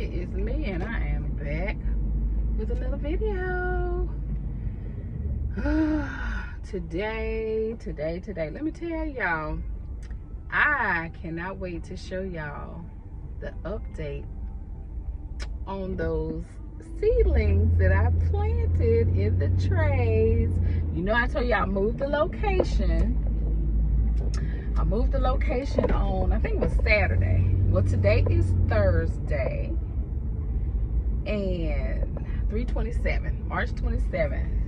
it is me, and I am back with another video. Today, let me tell y'all, I cannot wait to show y'all the update on those seedlings that I planted in the trays. You know, I told y'all I moved the location. I moved the location on, I think it was Saturday. Well, today is Thursday, and March 27th.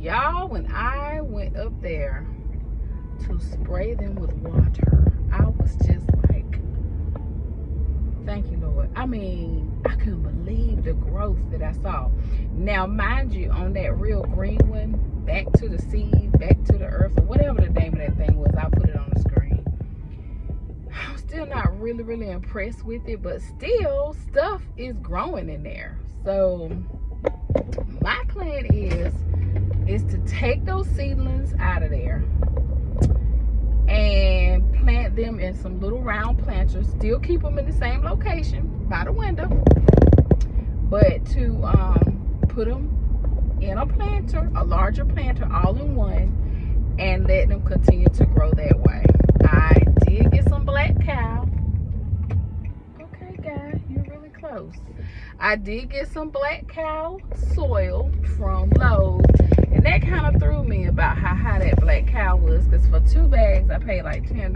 Y'all, when I went up there to spray them with water, I was just like, thank you, Lord. I mean, I couldn't believe the growth that I saw. Now, mind you, on that real green one, back to the seed, back to the earth, or whatever the name of that thing was, I'll put it on the screen. I'm still not really impressed with it, but still, stuff is growing in there. So, my plan is to take those seedlings out of there and plant them in some little round planters. Still keep them in the same location by the window, but to put them in a planter, a larger planter, all in one, and let them continue to grow that way. I did get some black cow. Okay, guy, you're really close. I did get some black cow soil from Lowe's, and that kind of threw me about how high that black cow was, because for 2 bags I paid like $10.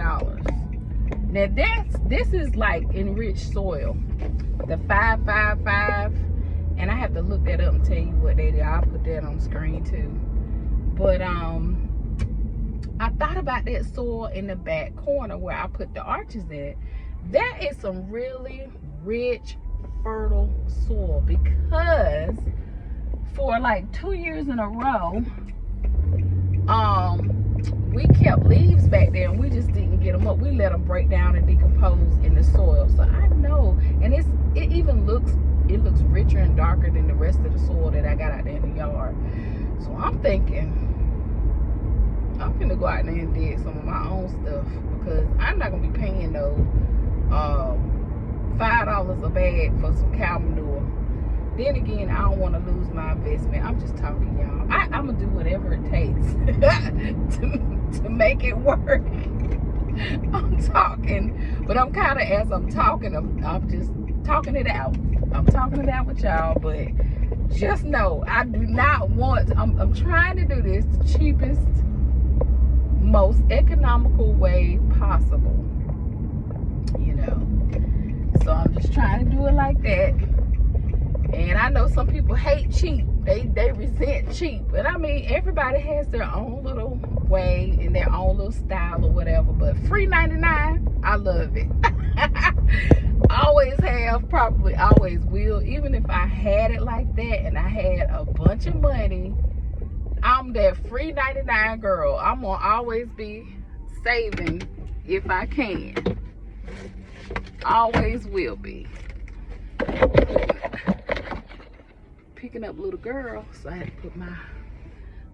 Now this is like enriched soil, the 555, and I have to look that up and tell you what they do. I'll put that on the screen too. But I thought about that soil in the back corner where I put the arches at. That is some really rich, fertile soil, because for like 2 years in a row, we kept leaves back there and we just didn't get them up. We let them break down and decompose in the soil. So I know, and it even looks richer and darker than the rest of the soil that I got out there in the yard. So I'm thinking I'm gonna go out there and dig some of my own stuff, because I'm not gonna be paying no $5 a bag for some cow manure. Then again, I don't want to lose my investment. I'm just talking, y'all. I'm gonna do whatever it takes to make it work. I'm talking, but I'm kind of, as I'm talking, I'm just talking it out. I'm talking it out with y'all, but just know I do not want. I'm trying to do this the cheapest, most economical way possible. You know, so I'm just trying to do it like that. And I know some people hate cheap. They resent cheap. But I mean, everybody has their own little way and their own little style or whatever. But free 99, I love it. Always have, probably always will. Even if I had it like that and I had a bunch of money, I'm that free 99 girl. I'm gonna always be saving if I can. Always will be. Picking up little girl, so I had to put my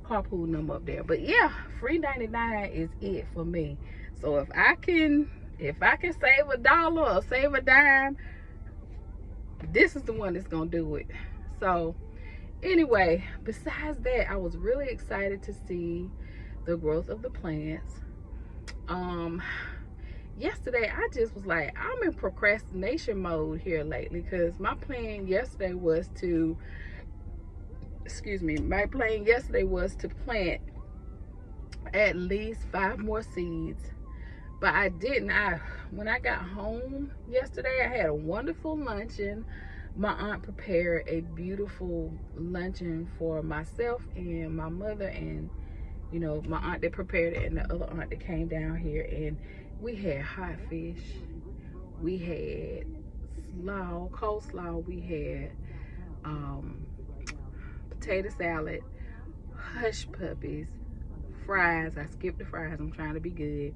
carpool number up there. But yeah, free 99 is it for me. So if I can save $1 or save a dime, this is the one that's gonna do it. So anyway, besides that, I was really excited to see the growth of the plants. Yesterday I just was like, I'm in procrastination mode here lately, because my plan yesterday was to plant at least 5 more seeds, but I didn't. When I got home yesterday, I had a wonderful luncheon. My aunt prepared a beautiful luncheon for myself and my mother, and you know, my aunt that prepared it and the other aunt that came down here, and we had hot fish, we had coleslaw, we had potato salad, hush puppies, fries. I skipped the fries, I'm trying to be good.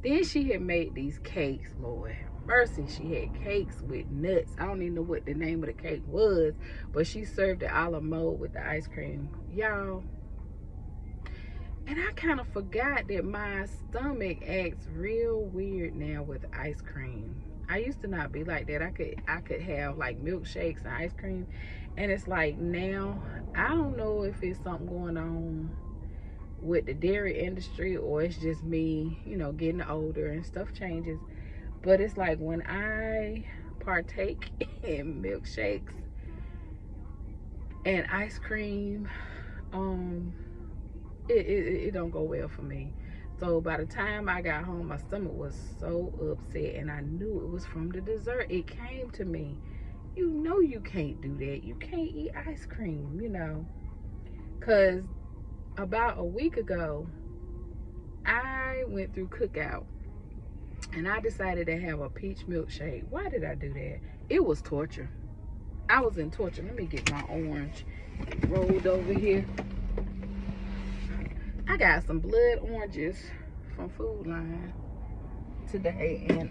Then she had made these cakes, Lord mercy. She had cakes with nuts. I don't even know what the name of the cake was, but she served it a la mode with the ice cream. Y'all, And I kind of forgot that my stomach acts real weird now with ice cream. I used to not be like that. I could have like milkshakes and ice cream, and it's like now I don't know if it's something going on with the dairy industry or it's just me, you know, getting older and stuff changes. But it's like when I partake in milkshakes and ice cream, it don't go well for me. So by the time I got home, my stomach was so upset, and I knew it was from the dessert. It came to me, you know, you can't do that. You can't eat ice cream, you know. Because about a week ago, I went through Cookout, and I decided to have a peach milkshake. Why did I do that? It was torture. I was in torture. Let me get my orange rolled over here. I got some blood oranges from Food Line today, and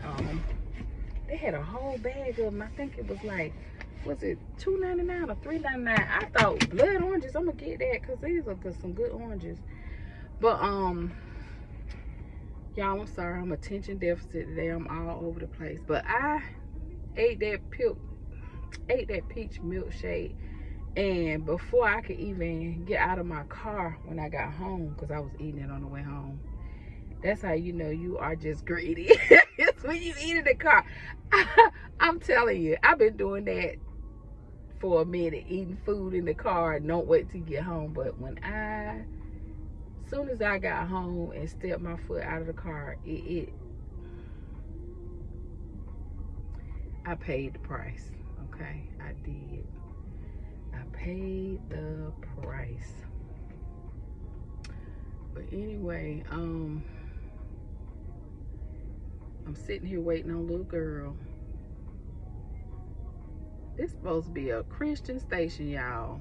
they had a whole bag of them. I think it was like, was it $2.99 or $3.99? I thought blood oranges, I'm gonna get that because these are some good oranges. But y'all, I'm sorry, I'm attention deficit today. I'm all over the place. But I ate that peach milkshake, and before I could even get out of my car when I got home, because I was eating it on the way home. That's how you know you are just greedy. It's when you eat in the car. I'm telling you, I've been doing that for a minute, eating food in the car and don't wait to get home. But as soon as I got home and stepped my foot out of the car, I paid the price. Okay, I did. I paid the price. But anyway, I'm sitting here waiting on little girl. This supposed to be a Christian station, y'all.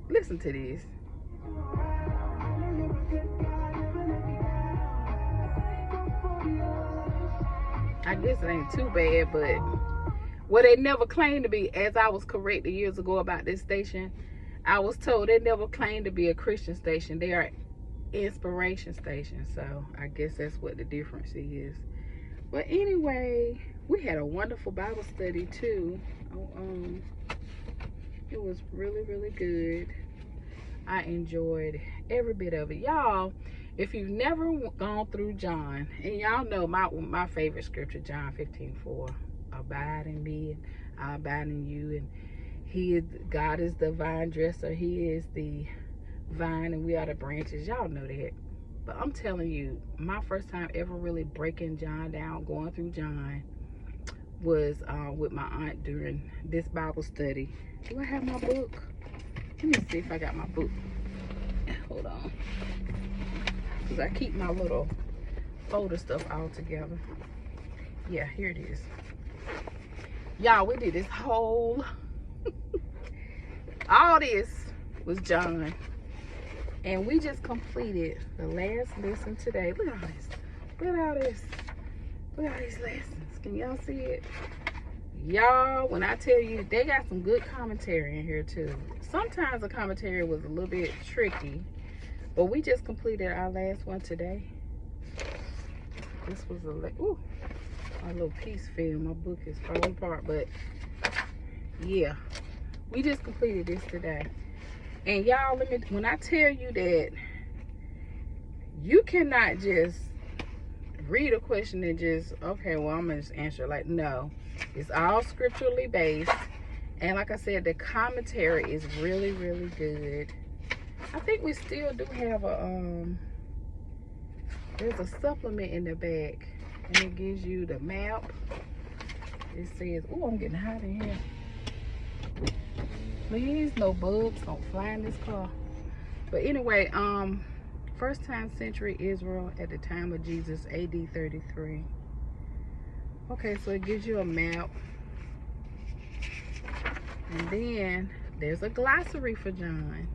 Listen to this. I guess it ain't too bad, but well, they never claimed to be, as I was corrected years ago about this station, I was told they never claimed to be a Christian station. They are inspiration station. So I guess that's what the difference is. But anyway, we had a wonderful Bible study too. It was really, really good. I enjoyed every bit of it. Y'all, if you've never gone through John, and y'all know my favorite scripture, John 15:4. Abide in me, and I abide in you. And God is the vine dresser. He is the vine, and we are the branches. Y'all know that. But I'm telling you, my first time ever really breaking John down, going through John, was with my aunt during this Bible study. Do I have my book? Let me see if I got my book. Hold on. Because I keep my little folder stuff all together. Yeah, here it is. Y'all, we did this whole... all this was John. And we just completed the last lesson today. Look at all this. Look at all this. Look at all these lessons. Can y'all see it? Y'all, when I tell you, they got some good commentary in here too. Sometimes the commentary was a little bit tricky, but we just completed our last one today. This was a little piece film. My book is falling apart, but yeah, we just completed this today. And y'all, when I tell you that you cannot just read a question and just, okay, well, I'm gonna just answer it. Like, no, it's all scripturally based. And like I said, the commentary is really, really good. I think we still do have there's a supplement in the back, and it gives you the map. It says, oh, I'm getting hot in here. Please, no bugs don't fly in this car. But anyway, first time century Israel at the time of Jesus, AD 33. Okay, so it gives you a map. And then there's a glossary for John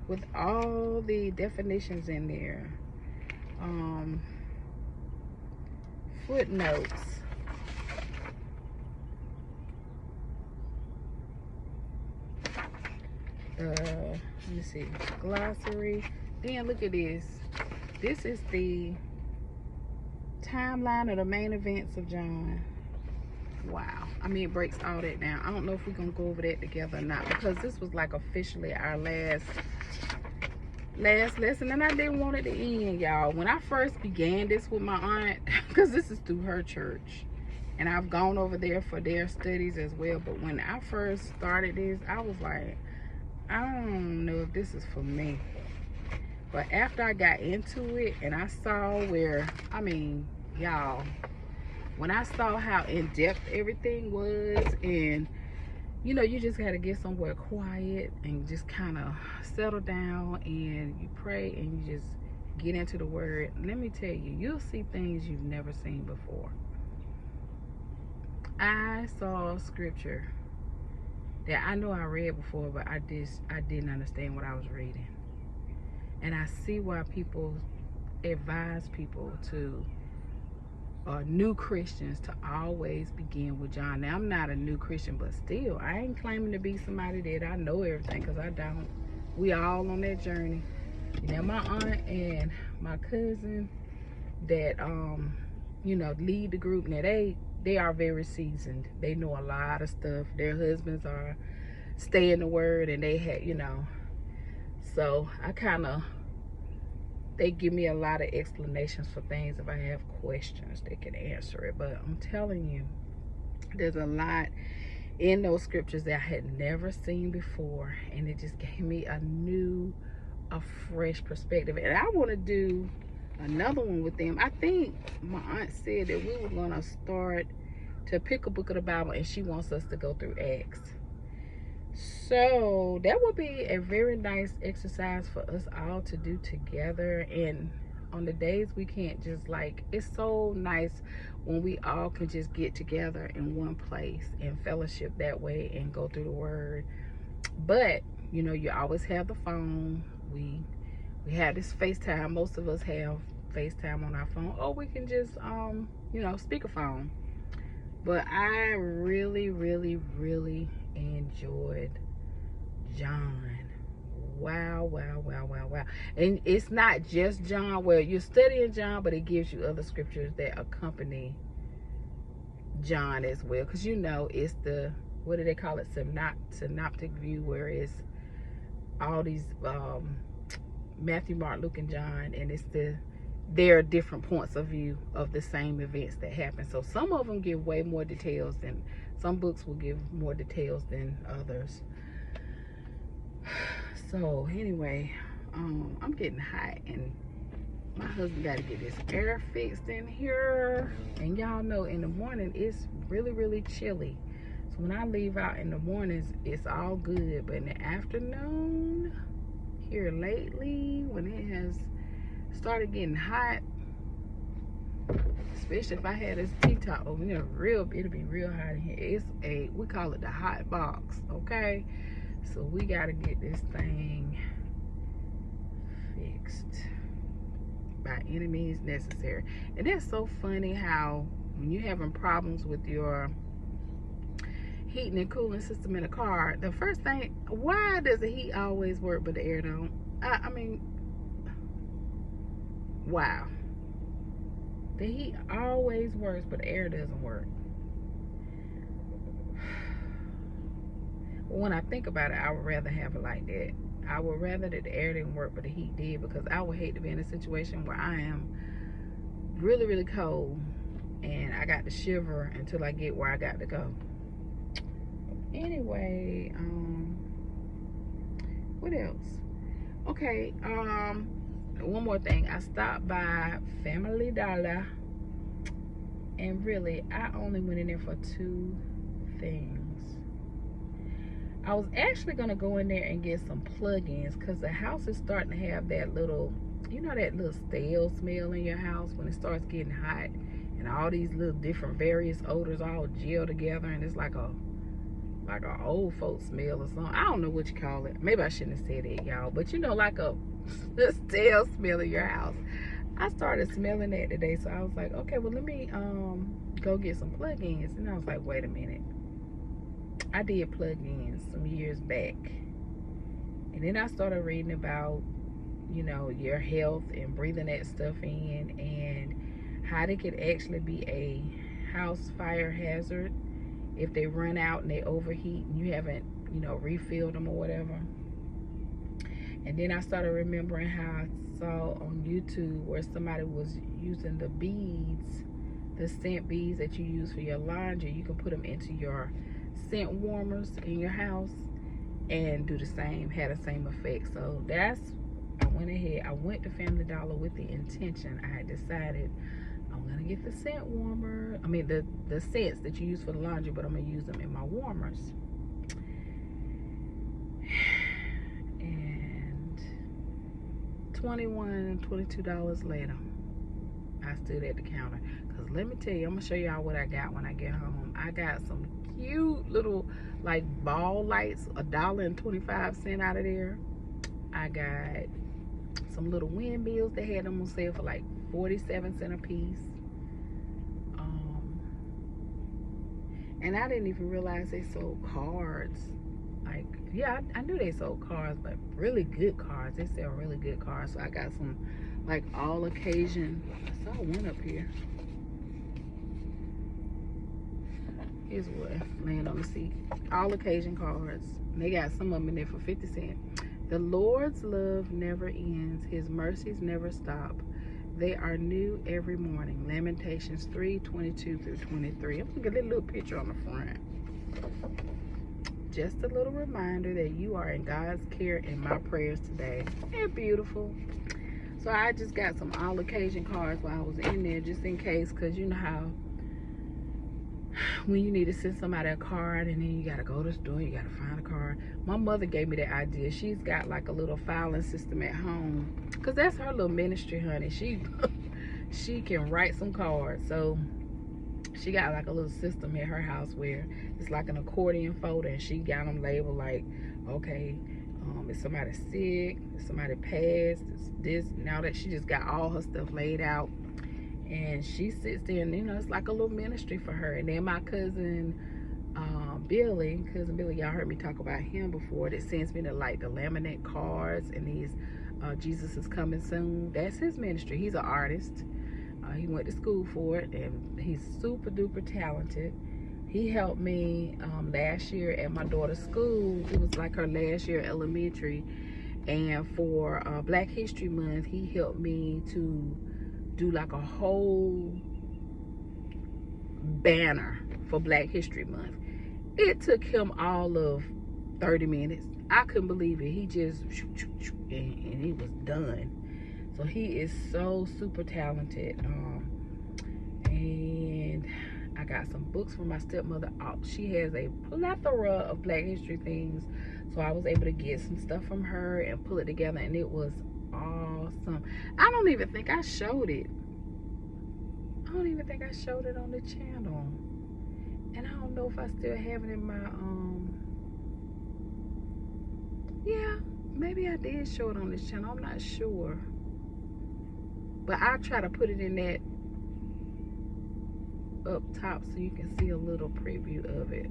with all the definitions in there. Footnotes. Let me see. Glossary, Then look at this. This is the timeline of the main events of John. Wow. I mean, it breaks all that down. I don't know if we're going to go over that together or not, because this was like officially our last lesson, and I didn't want it to end, y'all. When I first began this with my aunt, because this is through her church, and I've gone over there for their studies as well, but when I first started this, I was like, I don't know if this is for me. But after I got into it and I saw where, I mean, y'all, when I saw how in-depth everything was, and you know, you just got to get somewhere quiet and just kind of settle down, and you pray and you just get into the word. Let me tell you, you'll see things you've never seen before. I saw scripture that I know I read before, but I didn't understand what I was reading. And I see why people advise people to, new Christians, to always begin with John. Now, I'm not a new Christian, but still, I ain't claiming to be somebody that I know everything, because I don't. We all on that journey. Now, my aunt and my cousin that, you know, lead the group, now they are very seasoned. They know a lot of stuff. Their husbands are stay in the word, and they had, you know, so I kind of, they give me a lot of explanations for things. If I have questions, they can answer it. But I'm telling you, there's a lot in those scriptures that I had never seen before, and it just gave me a fresh perspective. And I want to do another one with them. I think my aunt said that we were going to start to pick a book of the Bible, and she wants us to go through Acts. So that would be a very nice exercise for us all to do together. And on the days we can't, just like, it's so nice when we all can just get together in one place and fellowship that way and go through the word. But you know, you always have the phone. We have this FaceTime. Most of us have FaceTime on our phone, or we can just you know, speakerphone. But I really enjoyed John. Wow. And it's not just John. Well, you're studying John, but it gives you other scriptures that accompany John as well, because you know, it's the, what do they call it, synoptic view, where it's all these Matthew, Mark, Luke, and John, and it's there are different points of view of the same events that happen. So some of them give way more details than, some books will give more details than others. So anyway, I'm getting hot, and my husband got to get this air fixed in here. And y'all know in the morning it's really chilly. So when I leave out in the mornings, it's all good. But in the afternoon, here lately, when it has started getting hot, especially if I had this T-top over there, it'll be real hot in here. It's we call it the hot box, okay? So we got to get this thing fixed by any means necessary. And that's so funny how when you're having problems with your heating and cooling system in a car, the first thing, why does the heat always work but the air don't? I mean, wow. The heat always works but the air doesn't work. When I think about it, I would rather have it like that. I would rather that the air didn't work but the heat did, because I would hate to be in a situation where I am really cold and I got to shiver until I get where I got to go. Anyway, what else? Okay, one more thing. I stopped by Family Dollar, and really, I only went in there for 2 things. I was actually gonna go in there and get some plug-ins, because the house is starting to have that little, you know, that little stale smell in your house when it starts getting hot, and all these little different various odors all gel together, and it's like a old folks smell or something. I don't know what you call it. Maybe I shouldn't have said it, y'all, but you know, like a stale smell in your house. I started smelling that today, so I was like, okay, well, let me go get some plug-ins. And I was like, wait a minute, I did plug-ins some years back, and then I started reading about you know, your health and breathing that stuff in, and how they could actually be a house fire hazard if they run out and they overheat and you haven't, you know, refilled them or whatever. And then I started remembering how I saw on YouTube where somebody was using the beads, the scent beads that you use for your laundry. You can put them into your scent warmers in your house and do the same, had the same effect. So that's, I went ahead, I went to Family Dollar with the intention. I had decided I'm gonna get the scent warmer, I mean the scents that you use for the laundry, but I'm gonna use them in my warmers. And $22 later, I stood at the counter. Cause let me tell you, I'm gonna show y'all what I got when I get home. I got some cute little like ball lights, $1.25 out of there. I got some little windmills. They had them on sale for like 47 cents a piece. And I didn't even realize they sold cards. Like, yeah, I knew they sold cards, but really good cards. They sell really good cards. So I got some like all occasion. I saw one up here. Here's what laying on the seat. All occasion cards. And they got some of them in there for 50 cents. The Lord's love never ends. His mercies never stop. They are new every morning. Lamentations 3:22-23. I'm gonna get a little picture on the front. Just a little reminder that you are in God's care and my prayers today. They're beautiful. So I just got some all occasion cards while I was in there, just in case, because you know how when you need to send somebody a card and then you gotta go to the store, you gotta find a card. My mother gave me the idea. She's got like a little filing system at home, because that's her little ministry, honey. She can write some cards. So she got like a little system at her house where it's like an accordion folder, and she got them labeled like, okay, if somebody sick, if somebody passed, it's this. Now that she just got all her stuff laid out, and she sits there, and you know, it's like a little ministry for her. And then my cousin Billy, y'all heard me talk about him before, that sends me the laminate cards and these Jesus is coming soon. That's his ministry. He's an artist. He went to school for it, and he's super duper talented. He helped me last year at my daughter's school. It was like her last year elementary, and for Black History Month, he helped me to do like a whole banner for Black History Month. It took him all of 30 minutes. I couldn't believe it. He just and he was done. So he is so super talented. And I got some books from my stepmother. She has a plethora of Black history things, so I was able to get some stuff from her and pull it together, and it was awesome. I don't even think I showed it. I don't even think I showed it on the channel. And I don't know if I still have it in my, yeah, maybe I did show it on this channel. I'm not sure. But I'll try to put it in that up top so you can see a little preview of it.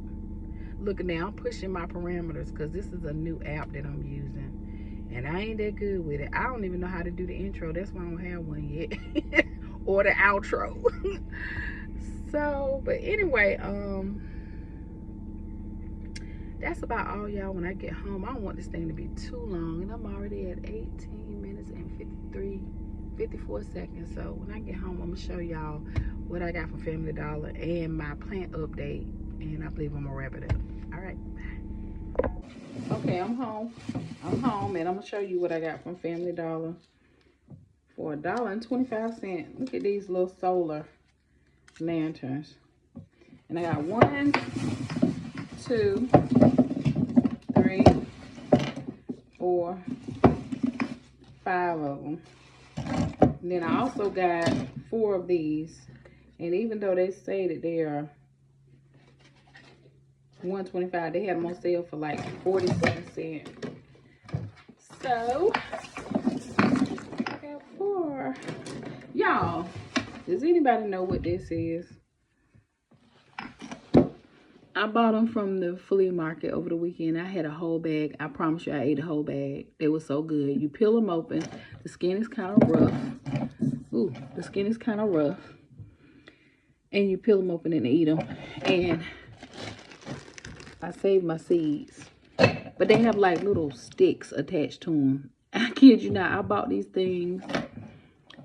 Look, now I'm pushing my parameters because this is a new app that I'm using. And I ain't that good with it. I don't even know how to do the intro. That's why I don't have one yet. Or the outro. So, but anyway, that's about all, y'all. When I get home, I don't want this thing to be too long, and I'm already at 18 minutes and 54 seconds. So when I get home, I'm gonna show y'all what I got from Family Dollar and my plant update, and I believe I'm gonna wrap it up. All right, bye. Okay, I'm home, and I'm gonna show you what I got from Family Dollar for $1.25. Look at these little solar lanterns, and I got 1, 2, 3, 4, 5 of them. And then I also got 4 of these, and even though they say that they are $1.25, they had them on sale for like 47 cents. So I got 4. Y'all, does anybody know what this is? I I bought them from the flea market over the weekend. I had a whole bag. I promise you I ate a whole bag. They were so good. You peel them open. The skin is kind of rough. Ooh, the skin is kind of rough. And you peel them open and eat them. And I saved my seeds. But they have like little sticks attached to them. I kid you not, I bought these things.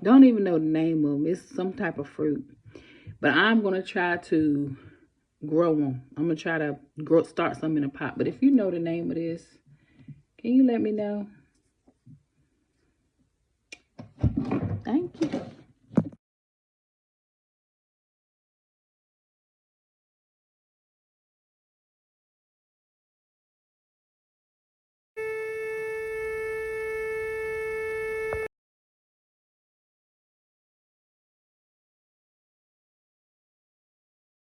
Don't even know the name of them. It's some type of fruit. But I'm going to try to grow them. I'm going to try to start some in a pot. But if you know the name of this, can you let me know? Thank you.